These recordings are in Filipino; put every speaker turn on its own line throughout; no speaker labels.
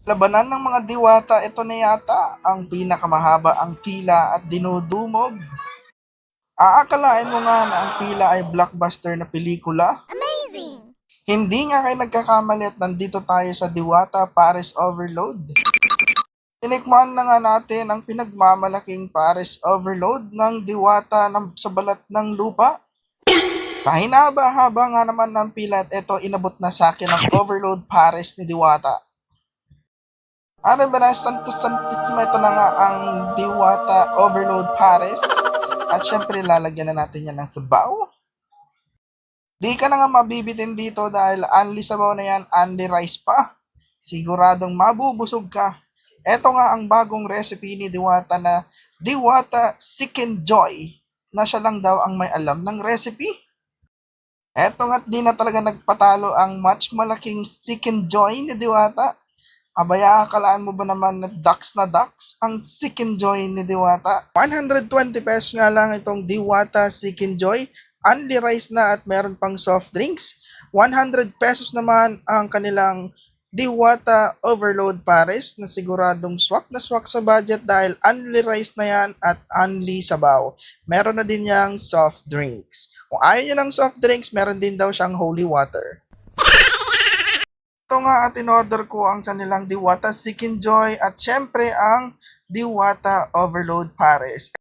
Labanan ng mga diwata, ito na yata ang pinakamahaba ang pila at dinudumog. Aakalain mo nga na ang pila ay blockbuster na pelikula?
Amazing!
Hindi nga kayo nagkakamali at nandito tayo sa Diwata Paris Overload. Tinikman na nga natin ang pinagmamalaking Paris Overload ng Diwata sa balat ng lupa. Sa hinaba-haba nga naman ng pila at ito inabot na sa akin ang Overload Paris ni Diwata. Ano ba na, santos-santisma, ito na nga ang Diwata Overload Paris. At syempre lalagyan na natin yan ng sabaw. Di ka na nga mabibitin dito dahil only sabaw na yan, only rice pa. Siguradong mabubusog ka. Ito nga ang bagong recipe ni Diwata na Diwata Chicken Joy na siya lang daw ang may alam ng recipe. Eto nga't di na talaga nagpatalo ang much malaking Chicken Joy ni Diwata. Abaya, akalaan mo ba naman na ducks ang Chicken Joy ni Diwata? 120 pesos nga lang itong Diwata Chicken Joy. Only rice na at meron pang soft drinks. 100 pesos naman ang kanilang Diwata Overload Paris na siguradong swak na swak sa budget dahil only rice na yan at only sabaw. Meron na din yang soft drinks. Kung ayaw nyo ng soft drinks, meron din daw siyang holy water. Ito nga at in-order ko ang kanilang Diwata Chicken Joy at syempre ang Diwata Overload Paris.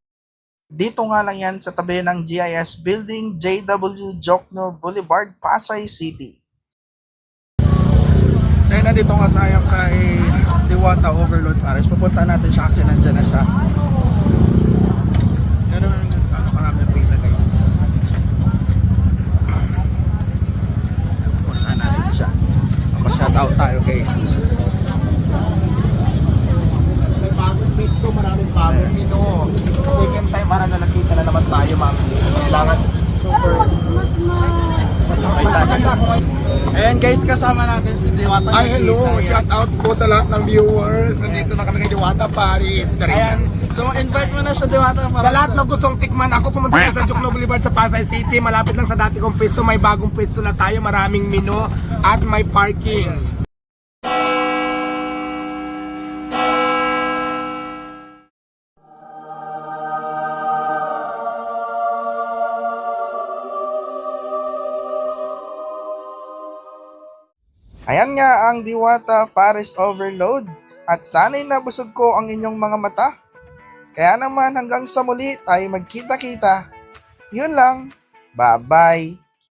Dito nga lang yan sa tabi ng GIS Building, JW Jokno Boulevard, Pasay City. So yun, nandito nga tayo kay Diwata Overload Paris. Pupunta natin siya kasi nandyan na siya. Ganun ang marami ang pila, guys. Pupunta natin siya. Shoutout tayo, guys.
May bagong pisto, maraming bagong menu. Second time para na nakita na naman tayo, ma'am. Kailangan super.
Ayan guys, kasama natin si Diwata.
Ay, hello! Shout out po sa lahat ng viewers. Nandito na kami kay Diwata Paris.
Ayan, so invite mo na siya, Diwata.
Sa lahat ng gustong tikman, ako pumunta na sa Jokno Boulevard sa Pasay City. Malapit lang sa dati kong pwesto. May bagong pwesto na tayo. Maraming menu at may parking.
Ayan nga ang Diwata Paris Overload. At sana'y nabusog ko ang inyong mga mata. Kaya naman hanggang sa muli tayo magkita-kita. Yun lang. Bye-bye.